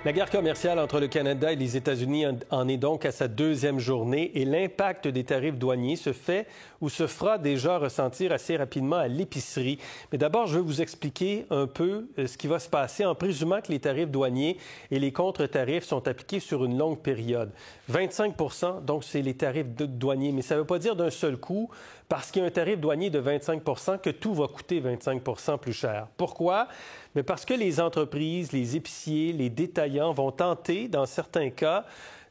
La guerre commerciale entre le Canada et les États-Unis en est donc à sa deuxième journée et l'impact des tarifs douaniers se fait ou se fera déjà ressentir assez rapidement à l'épicerie. Mais d'abord, je veux vous expliquer un peu ce qui va se passer en présumant que les tarifs douaniers et les contre-tarifs sont appliqués sur une longue période. 25 %, donc c'est les tarifs douaniers, mais ça ne veut pas dire d'un seul coup, parce qu'il y a un tarif douanier de 25 % que tout va coûter 25 % plus cher. Pourquoi? Mais parce que les entreprises, les épiciers, les détaillants vont tenter, dans certains cas,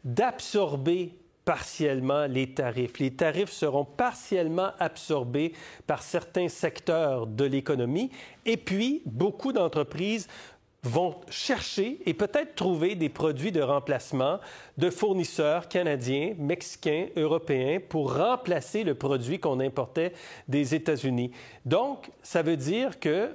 d'absorber partiellement les tarifs. Les tarifs seront partiellement absorbés par certains secteurs de l'économie. Et puis, beaucoup d'entreprises vont chercher et peut-être trouver des produits de remplacement de fournisseurs canadiens, mexicains, européens pour remplacer le produit qu'on importait des États-Unis. Donc, ça veut dire que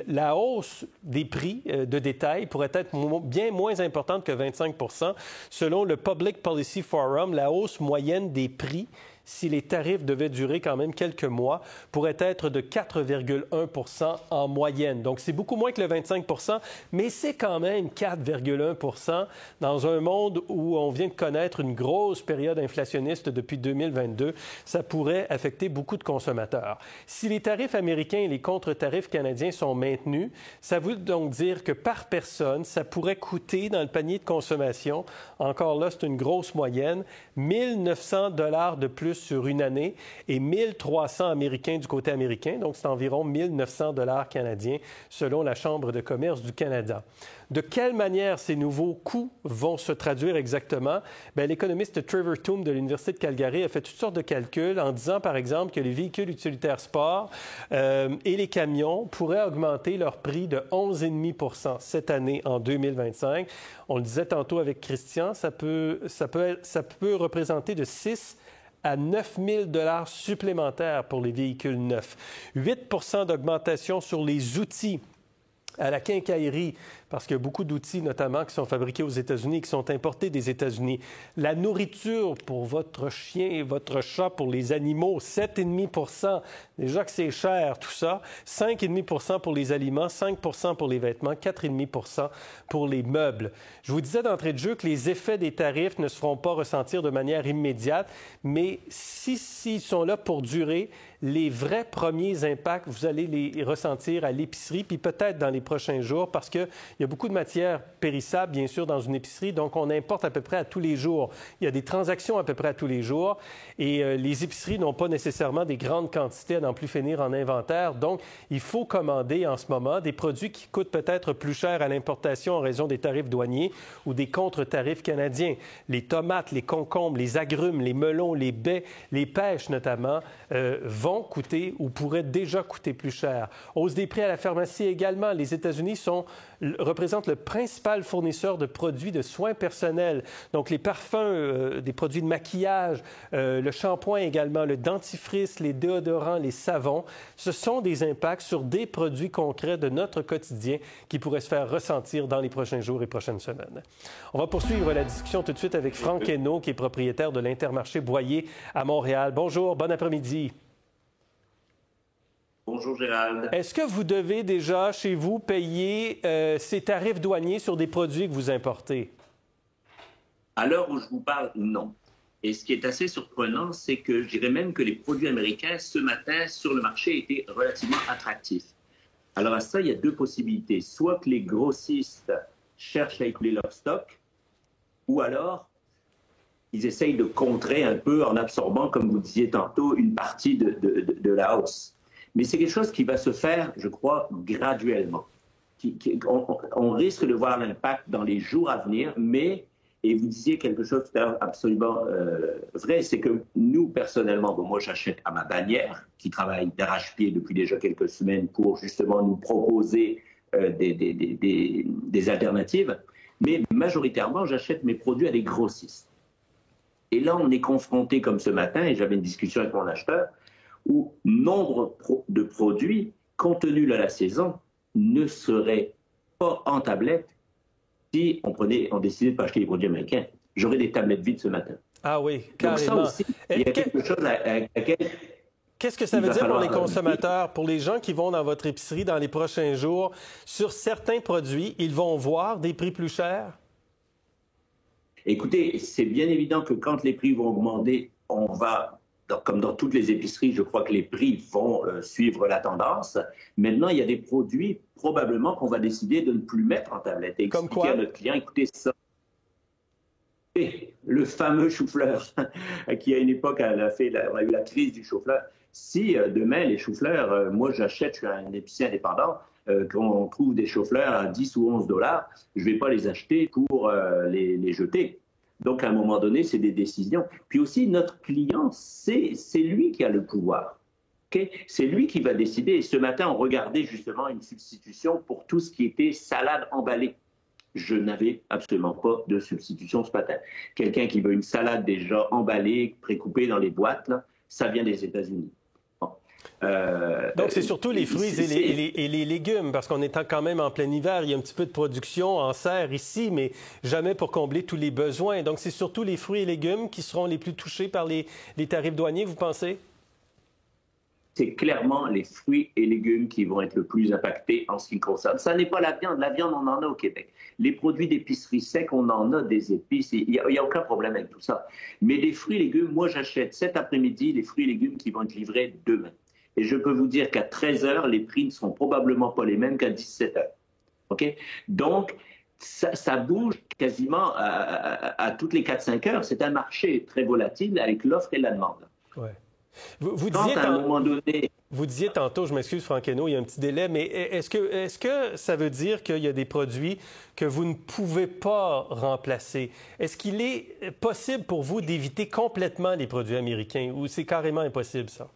la hausse des prix de détail pourrait être bien moins importante que 25 %. Selon le Public Policy Forum, la hausse moyenne des prix, si les tarifs devaient durer quand même quelques mois, pourrait être de 4,1 % en moyenne. Donc, c'est beaucoup moins que le 25 %, mais c'est quand même 4,1 % dans un monde où on vient de connaître une grosse période inflationniste depuis 2022. Ça pourrait affecter beaucoup de consommateurs. Si les tarifs américains et les contre-tarifs canadiens sont maintenus, ça veut donc dire que par personne, ça pourrait coûter dans le panier de consommation, encore là, c'est une grosse moyenne, 1 900 $ de plus sur une année et 1 300 américains du côté américain. Donc, c'est environ 1 900 $ canadiens selon la Chambre de commerce du Canada. De quelle manière ces nouveaux coûts vont se traduire exactement? Bien, l'économiste Trevor Tombe de l'Université de Calgary a fait toutes sortes de calculs en disant, par exemple, que les véhicules utilitaires sport et les camions pourraient augmenter leur prix de 11,5 % cette année en 2025. On le disait tantôt avec Christian, ça peut représenter de 6 à 9 000 $ supplémentaires pour les véhicules neufs. 8 % d'augmentation sur les outils à la quincaillerie, parce qu'il y a beaucoup d'outils, notamment, qui sont fabriqués aux États-Unis et qui sont importés des États-Unis. La nourriture pour votre chien et votre chat, pour les animaux, 7,5 %. Déjà que c'est cher, tout ça. 5,5 % pour les aliments, 5 % pour les vêtements, 4,5 % pour les meubles. Je vous disais d'entrée de jeu que les effets des tarifs ne se feront pas ressentir de manière immédiate, mais s'ils sont là pour durer, les vrais premiers impacts, vous allez les ressentir à l'épicerie, puis peut-être dans les prochains jours, parce qu'il y a beaucoup de matières périssables, bien sûr, dans une épicerie, donc on importe à peu près à tous les jours. Il y a des transactions à peu près à tous les jours, et les épiceries n'ont pas nécessairement des grandes quantités à n'en plus finir en inventaire, donc il faut commander en ce moment des produits qui coûtent peut-être plus cher à l'importation en raison des tarifs douaniers ou des contre-tarifs canadiens. Les tomates, les concombres, les agrumes, les melons, les baies, les pêches notamment, vont coûter ou pourraient déjà coûter plus cher. Hausse des prix à la pharmacie également. Les États-Unis représentent le principal fournisseur de produits de soins personnels. Donc, les parfums, des produits de maquillage, le shampoing également, le dentifrice, les déodorants, les savons. Ce sont des impacts sur des produits concrets de notre quotidien qui pourraient se faire ressentir dans les prochains jours et prochaines semaines. On va poursuivre la discussion tout de suite avec Franck Hainaut, qui est propriétaire de l'Intermarché Boyer à Montréal. Bonjour, bon après-midi. Bonjour Gérald. Est-ce que vous devez déjà, chez vous, payer ces tarifs douaniers sur des produits que vous importez? À l'heure où je vous parle, non. Et ce qui est assez surprenant, c'est que je dirais même que les produits américains, ce matin, sur le marché, étaient relativement attractifs. Alors à ça, il y a deux possibilités. Soit que les grossistes cherchent à écouler leur stock, ou alors ils essayent de contrer un peu en absorbant, comme vous disiez tantôt, une partie de la hausse. Mais c'est quelque chose qui va se faire, je crois, graduellement. On risque de voir l'impact dans les jours à venir, mais, et vous disiez quelque chose tout à l'heure absolument vrai, c'est que nous, personnellement, moi j'achète à ma bannière, qui travaille d'arrache-pied depuis déjà quelques semaines pour justement nous proposer des alternatives, mais majoritairement, j'achète mes produits à des grossistes. Et là, on est confronté comme ce matin, et j'avais une discussion avec mon acheteur, où nombre de produits contenus à la saison ne seraient pas en tablette si on décidait de ne pas acheter les produits américains. J'aurais des tablettes vides ce matin. Ah oui, carrément. Donc ça aussi, il y a quelque chose à laquelle Qu'est-ce que ça veut dire pour les consommateurs, pour les gens qui vont dans votre épicerie dans les prochains jours? Sur certains produits, ils vont voir des prix plus chers? Écoutez, c'est bien évident que quand les prix vont augmenter, on va, comme dans toutes les épiceries, je crois que les prix vont suivre la tendance. Maintenant, il y a des produits, probablement, qu'on va décider de ne plus mettre en tablette. Et comme expliquer quoi? à notre client, écoutez ça. Et le fameux chou-fleur, qui à une époque, on a eu la crise du chou-fleur. Si demain, les choux-fleurs, moi j'achète, je suis un épicier indépendant, qu'on trouve des choux-fleurs à 10 ou 11 $, je ne vais pas les acheter pour les jeter. Donc, à un moment donné, c'est des décisions. Puis aussi, notre client, c'est lui qui a le pouvoir. Okay? C'est lui qui va décider. Et ce matin, on regardait justement une substitution pour tout ce qui était salade emballée. Je n'avais absolument pas de substitution ce matin. Quelqu'un qui veut une salade déjà emballée, précoupée dans les boîtes, là, ça vient des États-Unis. Bon. Donc, c'est surtout les fruits et les légumes, parce qu'on est quand même en plein hiver. Il y a un petit peu de production en serre ici, mais jamais pour combler tous les besoins. Donc, c'est surtout les fruits et légumes qui seront les plus touchés par les tarifs douaniers, vous pensez? C'est clairement les fruits et légumes qui vont être le plus impactés en ce qui concerne. Ça n'est pas la viande. La viande, on en a au Québec. Les produits d'épicerie sec, on en a des épices. Il n'y a aucun problème avec tout ça. Mais les fruits et légumes, moi, j'achète cet après-midi les fruits et légumes qui vont être livrés demain. Et je peux vous dire qu'à 13 h, les prix ne seront probablement pas les mêmes qu'à 17 h. OK? Donc, ça bouge quasiment à toutes les 4-5 heures. C'est un marché très volatile avec l'offre et la demande. Ouais. Vous disiez tantôt, je m'excuse Franck Hainaut, il y a un petit délai, mais est-ce que ça veut dire qu'il y a des produits que vous ne pouvez pas remplacer? Est-ce qu'il est possible pour vous d'éviter complètement les produits américains ou c'est carrément impossible, ça?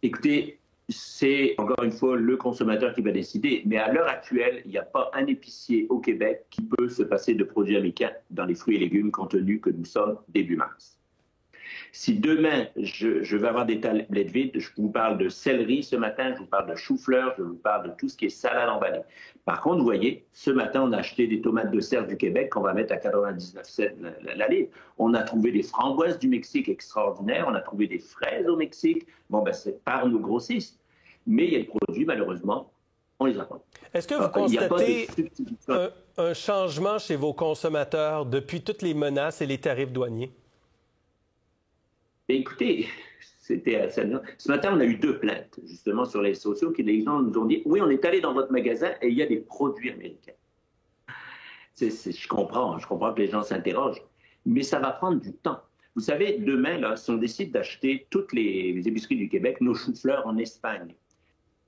Écoutez, c'est encore une fois le consommateur qui va décider, mais à l'heure actuelle, il n'y a pas un épicier au Québec qui peut se passer de produits américains dans les fruits et légumes compte tenu que nous sommes début mars. Si demain, je vais avoir des tablettes vides, je vous parle de céleri ce matin, je vous parle de chou-fleur, je vous parle de tout ce qui est salade emballée. Par contre, vous voyez, ce matin, on a acheté des tomates de serre du Québec qu'on va mettre à 99 cents la livre. On a trouvé des framboises du Mexique extraordinaires, on a trouvé des fraises au Mexique. Bon, ben c'est par nos grossistes. Mais il y a des produits, malheureusement, on les a pas. Est-ce que vous constatez un changement chez vos consommateurs depuis toutes les menaces et les tarifs douaniers? Écoutez, ce matin, on a eu 2 plaintes, justement, sur les sociaux, que les gens nous ont dit, oui, on est allé dans votre magasin et il y a des produits américains. Je comprends que les gens s'interrogent, mais ça va prendre du temps. Vous savez, demain, là, si on décide d'acheter toutes les épiceries du Québec, nos choux-fleurs en Espagne,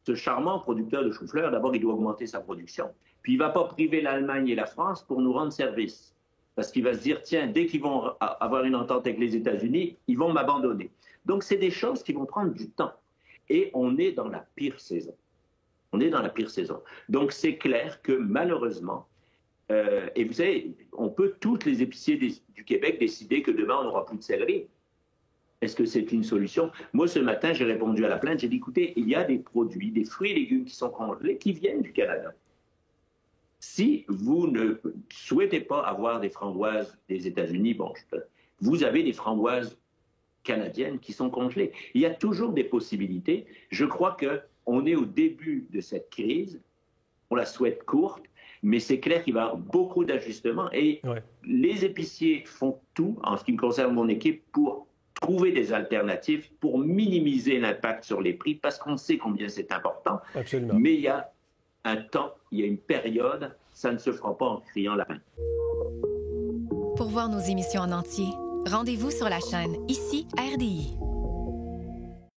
ce charmant producteur de choux-fleurs, d'abord, il doit augmenter sa production. Puis, il ne va pas priver l'Allemagne et la France pour nous rendre service. Parce qu'il va se dire, tiens, dès qu'ils vont avoir une entente avec les États-Unis, ils vont m'abandonner. Donc, c'est des choses qui vont prendre du temps. Et on est dans la pire saison. Donc, c'est clair que malheureusement, et vous savez, on peut, toutes les épiciers du Québec, décider que demain, on n'aura plus de céleri. Est-ce que c'est une solution? Moi, ce matin, j'ai répondu à la plainte. J'ai dit, écoutez, il y a des produits, des fruits et légumes qui sont congelés, qui viennent du Canada. Si vous ne souhaitez pas avoir des framboises des États-Unis, bon, vous avez des framboises canadiennes qui sont congelées. Il y a toujours des possibilités. Je crois qu'on est au début de cette crise. On la souhaite courte, mais c'est clair qu'il va y avoir beaucoup d'ajustements. Et les épiciers font tout, en ce qui me concerne mon équipe, pour trouver des alternatives, pour minimiser l'impact sur les prix, parce qu'on sait combien c'est important. Absolument. Mais il y a un temps, il y a une période, ça ne se fera pas en criant la main. Pour voir nos émissions en entier, rendez-vous sur la chaîne ICI RDI.